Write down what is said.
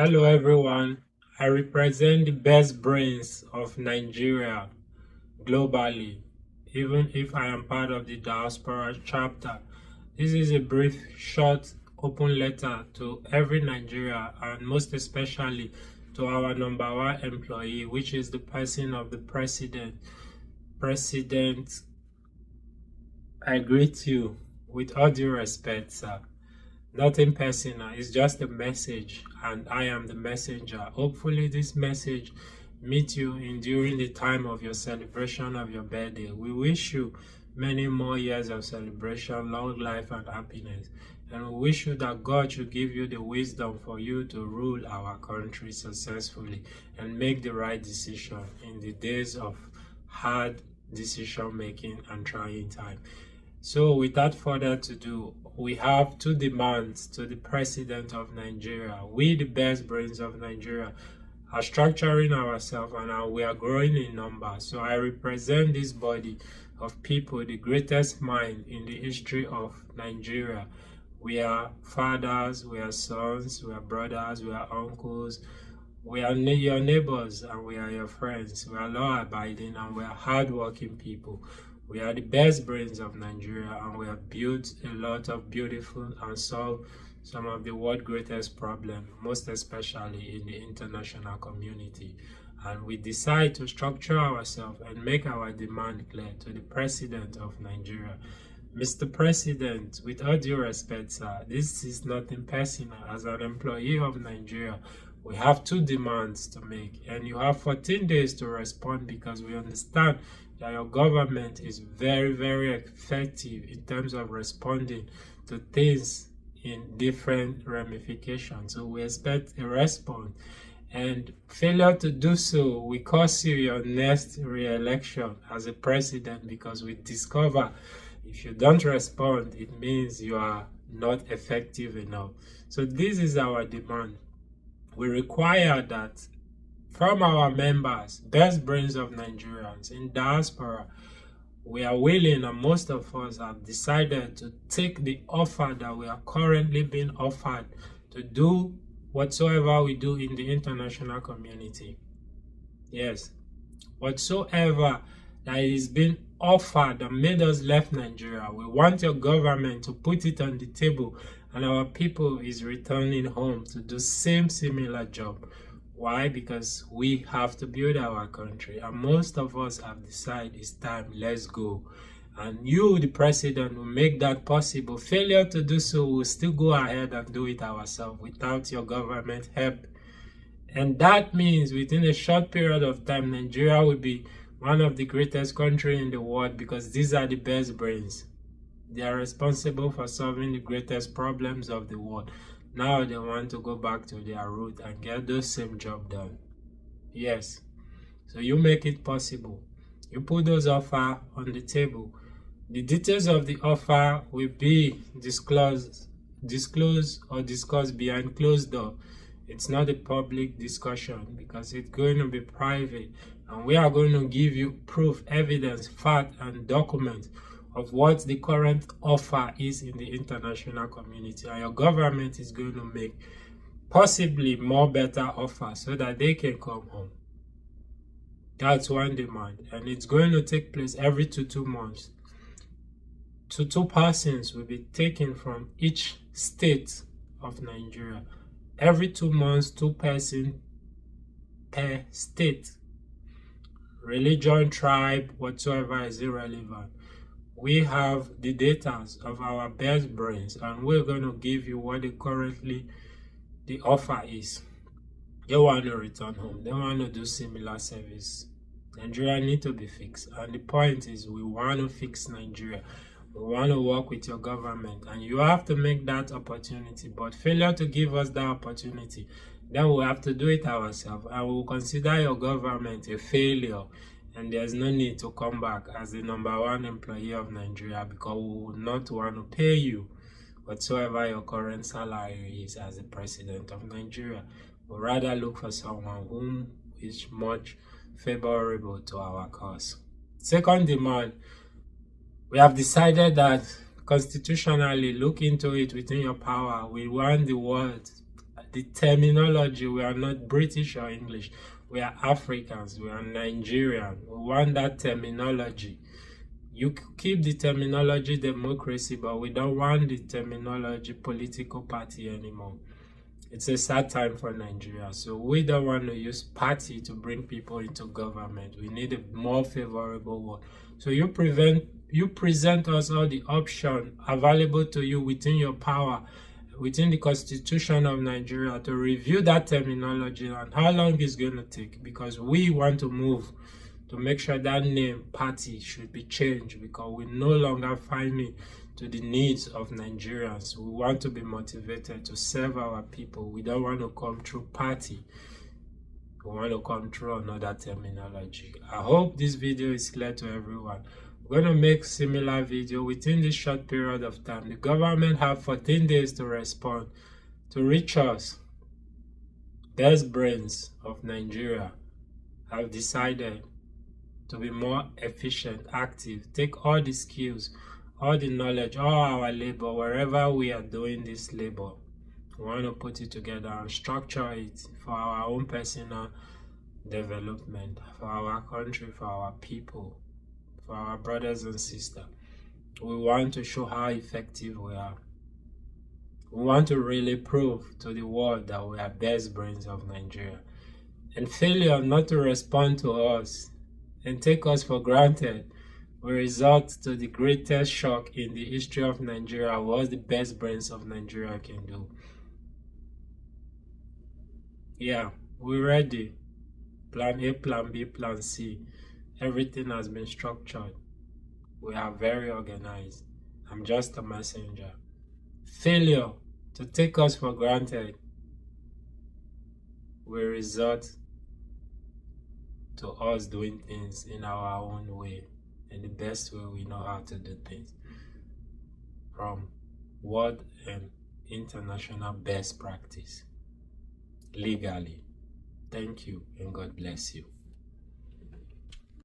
Hello everyone, I represent the best brains of Nigeria globally, even if I am part of the diaspora chapter. This is a brief, short, open letter to every Nigeria and most especially to our number one employee, which is the person of the president. President, I greet you with all due respect, sir. Nothing personal, it's just a message, and I am the messenger. Hopefully, this message meet you in during the time of your celebration of your birthday. We wish you many more years of celebration, long life, and happiness. And we wish you that God should give you the wisdom for you to rule our country successfully and make the right decision in the days of hard decision making and trying time. So without further ado, we have two demands to the president of Nigeria. We, the best brains of Nigeria, are structuring ourselves and we are growing in numbers. So I represent this body of people, the greatest mind in the history of Nigeria. We are fathers, we are sons, we are brothers, we are uncles, we are your neighbors and we are your friends. We are law-abiding and we are hard-working people. We are the best brains of Nigeria and we have built a lot of beautiful and solved some of the world's greatest problems, most especially in the international community. And we decide to structure ourselves and make our demand clear to the president of Nigeria. Mr. President, with all due respect, sir, this is nothing personal. As an employee of Nigeria, we have two demands to make, and you have 14 days to respond because we understand that your government is very, very effective in terms of responding to things in different ramifications. So we expect a response, and failure to do so will cost you your next re-election as a president, because we discover if you don't respond, it means you are not effective enough. So this is our demand. We require that from our members, best brains of Nigerians in diaspora, we are willing, and most of us have decided to take the offer that we are currently being offered to do whatsoever we do in the international community. Yes, whatsoever that is being offered that made us left Nigeria, we want your government to put it on the table, and our people is returning home to do same similar job. Why? Because we have to build our country, and most of us have decided it's time, let's go. And you, the president, will make that possible. Failure to do so, we'll still go ahead and do it ourselves without your government help. And that means within a short period of time, Nigeria will be one of the greatest countries in the world, because these are the best brains. They are responsible for solving the greatest problems of the world. Now they want to go back to their root and get those same job done. Yes. So you make it possible. You put those offer on the table. The details of the offer will be disclosed or discussed behind closed door. It's not a public discussion because it's going to be private, and we are going to give you proof, evidence, fact, and document of what the current offer is in the international community, and your government is going to make possibly more better offers so that they can come home. That's one demand, and it's going to take place every 2 months. Two persons will be taken from each state of Nigeria. Every 2 months, 2 persons per state. Religion, tribe, whatsoever is irrelevant. We have the data of our best brains, and we're going to give you what the offer is. They want to return home. They want to do similar service. Nigeria need to be fixed. And the point is, we want to fix Nigeria. We want to work with your government, and you have to make that opportunity. But failure to give us that opportunity, then we have to do it ourselves, and we will consider your government a failure. And there's no need to come back as the number one employee of Nigeria, because we would not want to pay you whatsoever your current salary is as the president of Nigeria. We'd rather look for someone whom is much favorable to our cause. Second demand, we have decided that constitutionally, look into it within your power. We want the world the terminology. We are not British or English. We are Africans. We are Nigerian. We want that terminology. You keep the terminology democracy, but we don't want the terminology political party anymore. It's a sad time for Nigeria. So we don't want to use party to bring people into government. We need a more favorable one. So you present us all the options available to you within your power, within the Constitution of Nigeria, to review that terminology and how long it's going to take, because we want to move to make sure that name party should be changed, because we no longer find it to the needs of Nigerians. We want to be motivated to serve our people. We don't want to come through party. We want to come through another terminology. I hope this video is clear to everyone. We're going to make similar video within this short period of time. The government have 14 days to respond, to reach us. Best brains of Nigeria have decided to be more efficient, active, take all the skills, all the knowledge, all our labor, wherever we are doing this labor, we want to put it together and structure it for our own personal development, for our country, for our people, for our brothers and sisters. We want to show how effective we are. We want to really prove to the world that we are best brains of Nigeria. And failure not to respond to us and take us for granted will result to the greatest shock in the history of Nigeria. What the best brains of Nigeria can do. Yeah, we're ready. Plan A, Plan B, Plan C. Everything has been structured. We are very organized. I'm just a messenger. Failure to take us for granted will result to us doing things in our own way, in the best way we know how to do things, from world and international best practice, legally. Thank you, and God bless you.